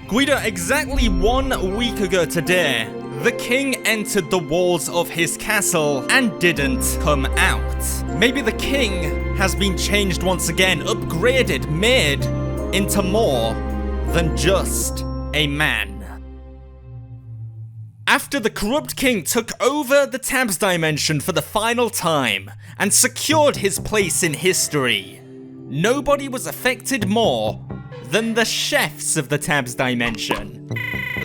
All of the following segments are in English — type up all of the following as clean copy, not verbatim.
G.U.I.D.O, exactly 1 week ago today, the king entered the walls of his castle and didn't come out. Maybe the king has been changed once again, upgraded, made into more than just a man. After the corrupt king took over the Tabs dimension for the final time and secured his place in history, nobody was affected more than the chefs of the Tabs dimension.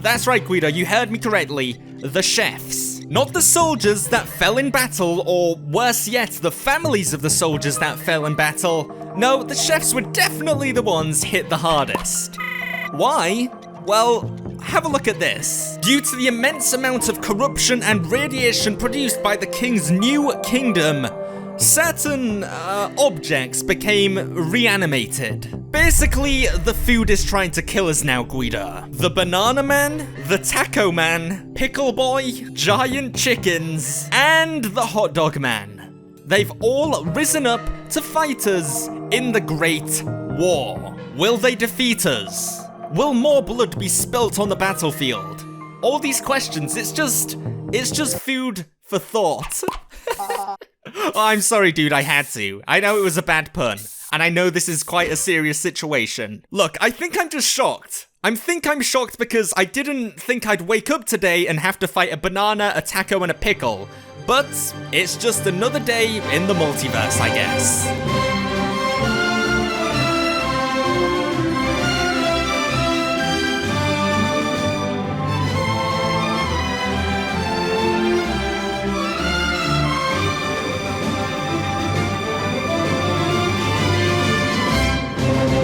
That's right, G.U.I.D.O, you heard me correctly, the chefs. Not the soldiers that fell in battle, or worse yet, the families of the soldiers that fell in battle. No, the chefs were definitely the ones hit the hardest. Why? Well, have a look at this. Due to the immense amount of corruption and radiation produced by the king's new kingdom, certain objects became reanimated. Basically, the food is trying to kill us now, G.U.I.D.O. The Banana Man, the Taco Man, Pickle Boy, Giant Chickens, and the Hot Dog Man. They've all risen up to fight us in the Great War. Will they defeat us? Will more blood be spilt on the battlefield? All these questions, it's just food for thought. Oh, I'm sorry, dude, I had to. I know it was a bad pun, and I know this is quite a serious situation. Look, I think I'm just shocked. I'm shocked because I didn't think I'd wake up today and have to fight a banana, a taco, and a pickle. But it's just another day in the multiverse, I guess.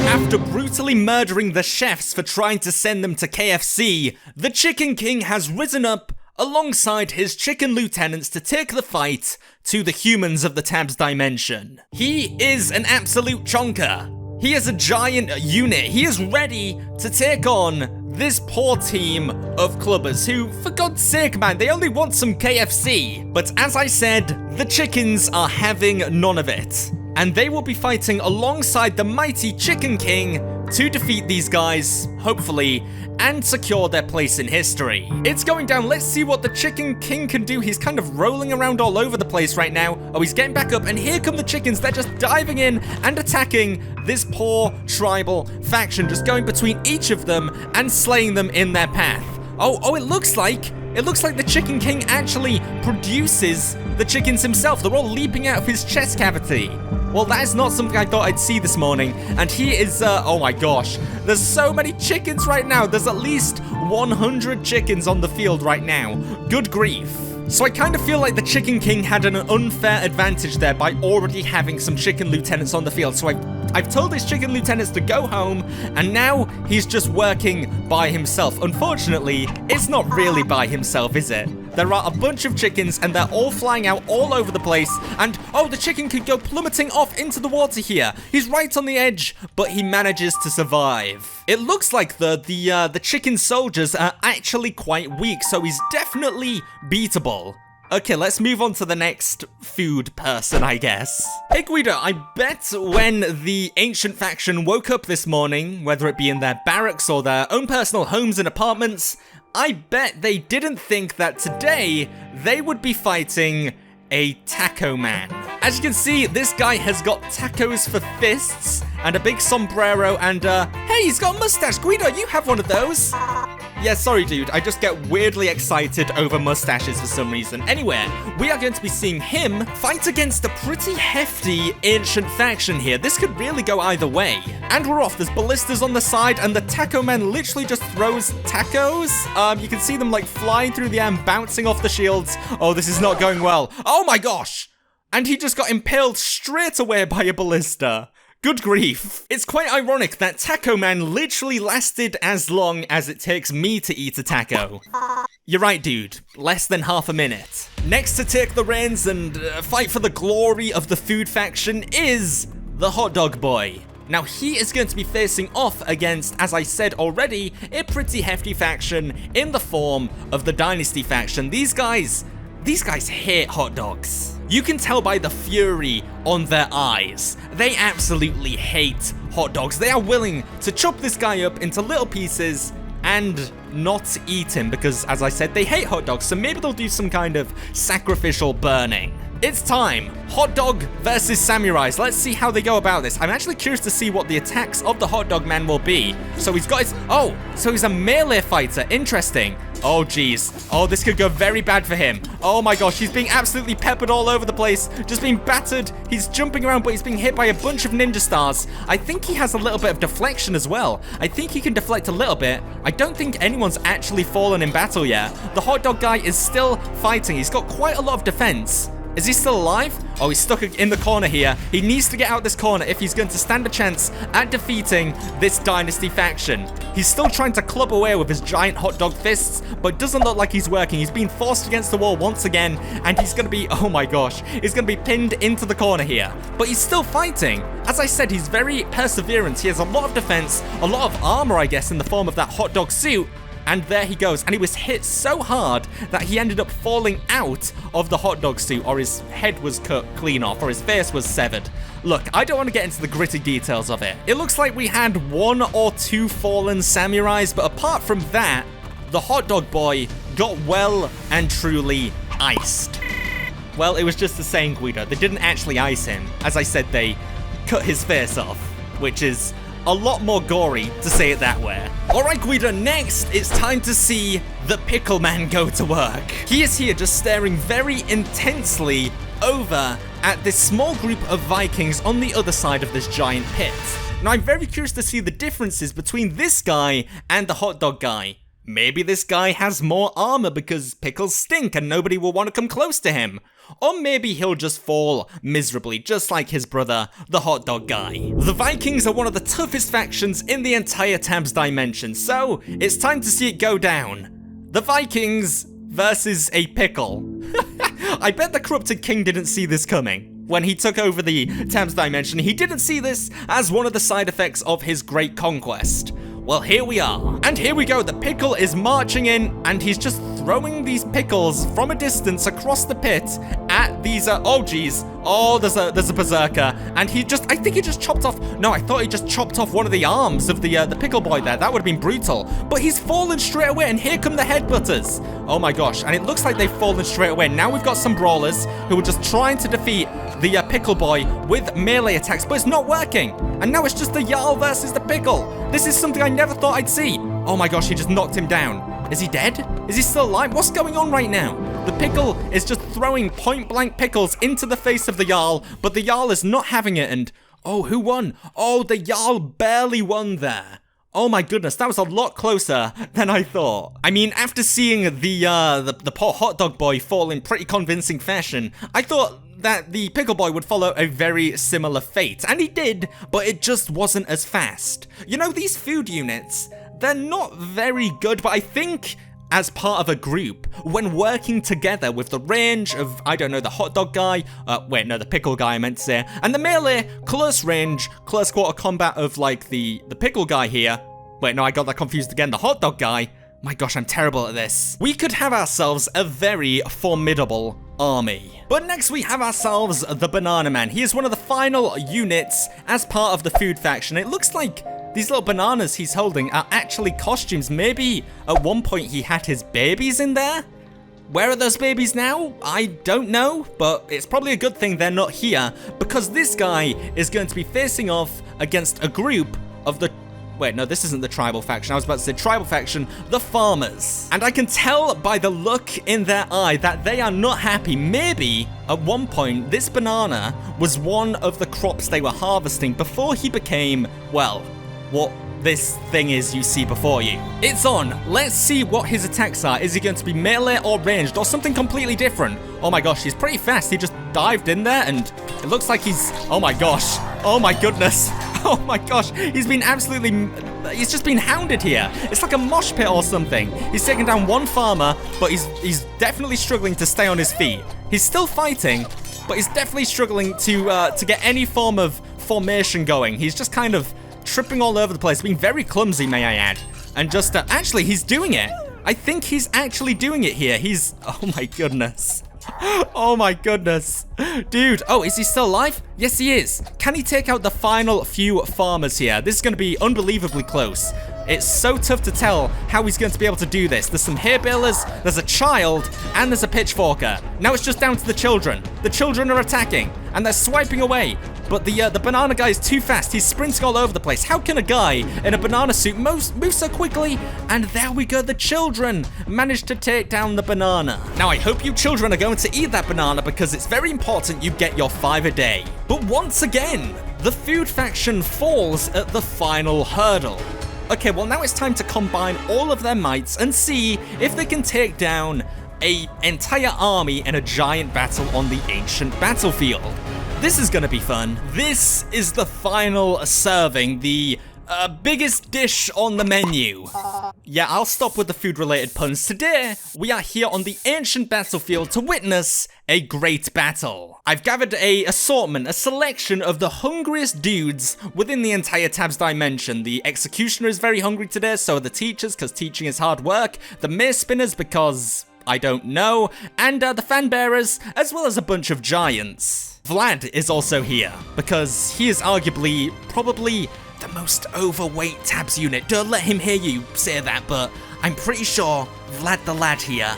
After brutally murdering the chefs for trying to send them to KFC, the Chicken King has risen up alongside his chicken lieutenants to take the fight to the humans of the Tabs dimension. He is an absolute chonker. He is a giant unit. He is ready to take on this poor team of clubbers who, for God's sake, man, they only want some KFC. But as I said, the chickens are having none of it. And they will be fighting alongside the mighty Chicken King to defeat these guys, hopefully, and secure their place in history. It's going down. Let's see what the Chicken King can do. He's kind of rolling around all over the place right now. Oh, he's getting back up, and here come the chickens. They're just diving in and attacking this poor tribal faction, just going between each of them and slaying them in their path. Oh, it looks like the Chicken King actually produces the chickens himself. They're all leaping out of his chest cavity. Well, that is not something I thought I'd see this morning. And he is, oh my gosh. There's so many chickens right now. There's at least 100 chickens on the field right now. Good grief. So I kind of feel like the Chicken King had an unfair advantage there by already having some chicken lieutenants on the field. So I've told his chicken lieutenants to go home, and now he's just working by himself. Unfortunately, it's not really by himself, is it? There are a bunch of chickens, and they're all flying out all over the place. And, oh, the chicken could go plummeting off into the water here. He's right on the edge, but he manages to survive. It looks like the chicken soldiers are actually quite weak, so he's definitely beatable. Okay, let's move on to the next food person, I guess. Hey, G.U.I.D.O, I bet when the ancient faction woke up this morning, whether it be in their barracks or their own personal homes and apartments, I bet they didn't think that today they would be fighting a taco man. As you can see, this guy has got tacos for fists and a big sombrero and, hey, he's got a mustache. G.U.I.D.O, you have one of those. Yeah, sorry, dude. I just get weirdly excited over mustaches for some reason. Anyway, we are going to be seeing him fight against a pretty hefty ancient faction here. This could really go either way. And we're off. There's ballistas on the side, and the taco man literally just throws tacos. You can see them, like, flying through the air and bouncing off the shields. Oh, this is not going well. Oh, my gosh! And he just got impaled straight away by a ballista. Good grief. It's quite ironic that Taco Man literally lasted as long as it takes me to eat a taco. You're right, dude. Less than half a minute. Next to take the reins and fight for the glory of the food faction is the Hot Dog Boy. Now, he is going to be facing off against, as I said already, a pretty hefty faction in the form of the Dynasty faction. These guys hate hot dogs. You can tell by the fury on their eyes. They absolutely hate hot dogs. They are willing to chop this guy up into little pieces and not eat him because, as I said, they hate hot dogs, so maybe they'll do some kind of sacrificial burning. It's time. Hot dog versus samurais. Let's see how they go about this. I'm actually curious to see what the attacks of the hot dog man will be. So he's got his... Oh, so he's a melee fighter. Interesting. Oh, geez. Oh, this could go very bad for him. Oh, my gosh. He's being absolutely peppered all over the place. Just being battered. He's jumping around, but he's being hit by a bunch of ninja stars. I think he has a little bit of deflection as well. I think he can deflect a little bit. I don't think anyone's actually fallen in battle yet. The hot dog guy is still fighting. He's got quite a lot of defense. Is he still alive? Oh, he's stuck in the corner here. He needs to get out this corner if he's going to stand a chance at defeating this Dynasty faction. He's still trying to club away with his giant hot dog fists, but it doesn't look like he's working. He's being forced against the wall once again, and he's going to be, oh my gosh, he's going to be pinned into the corner here. But he's still fighting. As I said, he's very perseverant. He has a lot of defense, a lot of armor, I guess, in the form of that hot dog suit. And there he goes, and he was hit so hard that he ended up falling out of the hot dog suit, or his head was cut clean off, or his face was severed. Look, I don't want to get into the gritty details of it. It looks like we had 1 or 2 fallen samurais, but apart from that, the hot dog boy got well and truly iced. Well, it was just the saying, Guido. They didn't actually ice him. As I said, they cut his face off, which is a lot more gory, to say it that way. Alright, Guido, next it's time to see the Pickle Man go to work. He is here just staring very intensely over at this small group of Vikings on the other side of this giant pit. Now, I'm very curious to see the differences between this guy and the hot dog guy. Maybe this guy has more armor because pickles stink and nobody will want to come close to him. Or maybe he'll just fall miserably, just like his brother, the hot dog guy. The Vikings are one of the toughest factions in the entire Tabs dimension, so it's time to see it go down. The Vikings versus a pickle. I bet the corrupted king didn't see this coming. When he took over the Tabs dimension, he didn't see this as one of the side effects of his great conquest. Well, here we are. And here we go. The pickle is marching in, and he's just throwing these pickles from a distance across the pit at these, oh geez. Oh, there's a berserker. And I think he just chopped off, no, I thought he just chopped off one of the arms of the pickle boy there. That would have been brutal. But he's fallen straight away, and here come the headbutters. Oh my gosh, and it looks like they've fallen straight away. Now we've got some brawlers who are just trying to defeat the pickle boy with melee attacks, but it's not working. And now it's just the Jarl versus the pickle. This is something I never thought I'd see. Oh my gosh, he just knocked him down. Is he dead? Is he still alive? What's going on right now? The pickle is just throwing point-blank pickles into the face of the Jarl, but the Jarl is not having it, and oh, who won? Oh, the Jarl barely won there. Oh my goodness, that was a lot closer than I thought. I mean, after seeing the poor hot dog boy fall in pretty convincing fashion, I thought that the pickle boy would follow a very similar fate, and he did, but it just wasn't as fast. You know, these food units, they're not very good, but I think as part of a group, when working together with the range of, I don't know, the hot dog guy, the pickle guy I meant to say, and the melee, close range, close quarter combat of like the pickle guy here. Wait, no, I got that confused again, the hot dog guy. My gosh, I'm terrible at this. We could have ourselves a very formidable army. But next we have ourselves the Banana Man. He is one of the final units as part of the food faction. It looks like these little bananas he's holding are actually costumes. Maybe at one point he had his babies in there? Where are those babies now? I don't know, but it's probably a good thing they're not here, because this guy is going to be facing off against a group of the... Wait, no, this isn't the tribal faction. I was about to say tribal faction, the farmers. And I can tell by the look in their eye that they are not happy. Maybe, at one point, this banana was one of the crops they were harvesting before he became, well, what this thing is you see before you. It's on. Let's see what his attacks are. Is he going to be melee or ranged or something completely different? Oh my gosh, he's pretty fast. He just dived in there and it looks like he's... Oh my gosh. Oh my goodness. Oh my gosh. He's been absolutely... He's just been hounded here. It's like a mosh pit or something. He's taken down one farmer, but he's definitely struggling to stay on his feet. He's still fighting, but he's definitely struggling to get any form of formation going. He's just kind of tripping all over the place, being very clumsy, may I add. And just, actually, he's doing it. I think he's actually doing it here. Oh my goodness. Oh my goodness. Dude, oh, is he still alive? Yes, he is. Can he take out the final few farmers here? This is going to be unbelievably close. It's so tough to tell how he's going to be able to do this. There's some hay balers, there's a child, and there's a pitchforker. Now it's just down to the children. The children are attacking, and they're swiping away. But the banana guy is too fast. He's sprinting all over the place. How can a guy in a banana suit move so quickly? And there we go. The children managed to take down the banana. Now, I hope you children are going to eat that banana because it's very important you get your 5 a day. But once again, the food faction falls at the final hurdle. Okay, well, now it's time to combine all of their mights and see if they can take down an entire army in a giant battle on the ancient battlefield. This is gonna be fun. This is the final serving, the biggest dish on the menu. Yeah, I'll stop with the food-related puns. Today, we are here on the ancient battlefield to witness a great battle. I've gathered a assortment, a selection of the hungriest dudes within the entire Tabs dimension. The executioner is very hungry today, so are the teachers, because teaching is hard work. The mace spinners, because I don't know. And the fan bearers, as well as a bunch of giants. Vlad is also here, because he is arguably, probably the most overweight Tabs unit. Don't let him hear you say that, but I'm pretty sure Vlad the lad here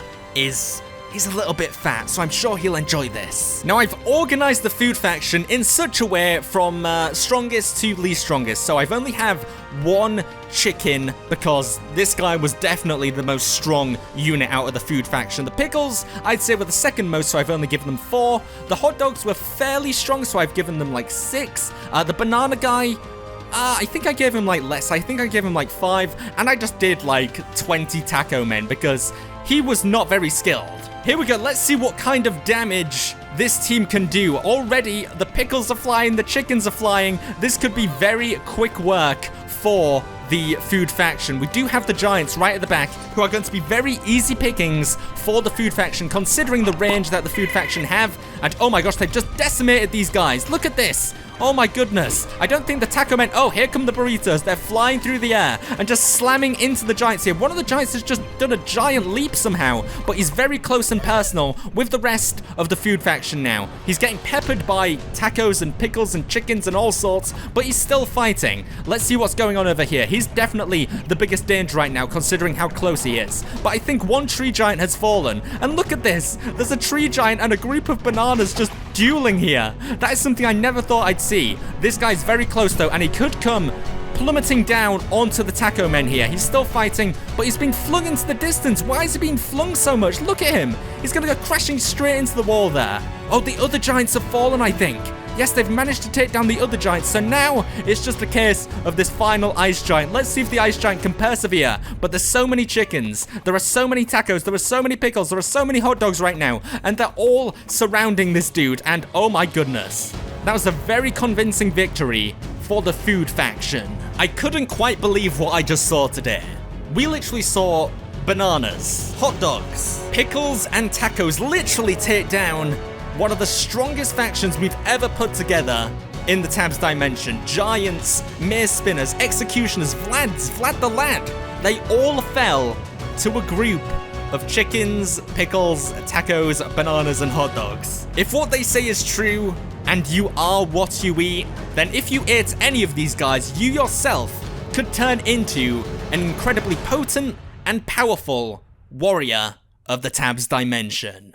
he's a little bit fat, so I'm sure he'll enjoy this. Now, I've organized the food faction in such a way from strongest to least strongest, so I've only have one chicken because this guy was definitely the most strong unit out of the food faction. The pickles, I'd say, were the second most, so I've only given them 4. The hot dogs were fairly strong, so I've given them like 6. The banana guy, I think I gave him like less. I think I gave him like 5, and I just did like 20 taco men because he was not very skilled. Here we go, let's see what kind of damage this team can do. Already, the pickles are flying, the chickens are flying. This could be very quick work for the food faction. We do have the giants right at the back who are going to be very easy pickings for the food faction considering the range that the food faction have. And oh my gosh, they've just decimated these guys. Look at this. Oh my goodness. I don't think the taco men... Oh, here come the burritos. They're flying through the air and just slamming into the giants here. One of the giants has just done a giant leap somehow, but he's very close and personal with the rest of the food faction now. He's getting peppered by tacos and pickles and chickens and all sorts, but he's still fighting. Let's see what's going on over here. He's definitely the biggest danger right now, considering how close he is. But I think one tree giant has fallen. And look at this. There's a tree giant and a group of bananas just dueling here. That is something I never thought I'd see. This guy's very close though, and he could come plummeting down onto the taco men here. He's still fighting, but he's being flung into the distance. Why is he being flung so much? Look at him. He's gonna go crashing straight into the wall there. Oh, the other giants have fallen, I think. Yes, they've managed to take down the other giants, so now it's just a case of this final ice giant. Let's see if the ice giant can persevere. But there's so many chickens, there are so many tacos, there are so many pickles, there are so many hot dogs right now, and they're all surrounding this dude, and oh my goodness. That was a very convincing victory for the food faction. I couldn't quite believe what I just saw today. We literally saw bananas, hot dogs, pickles, and tacos literally take down one of the strongest factions we've ever put together in the Tabs dimension. Giants, mace spinners, executioners, Vlad the lad. They all fell to a group of chickens, pickles, tacos, bananas, and hot dogs. If what they say is true, and you are what you eat, then if you ate any of these guys, you yourself could turn into an incredibly potent and powerful warrior of the Tabs dimension.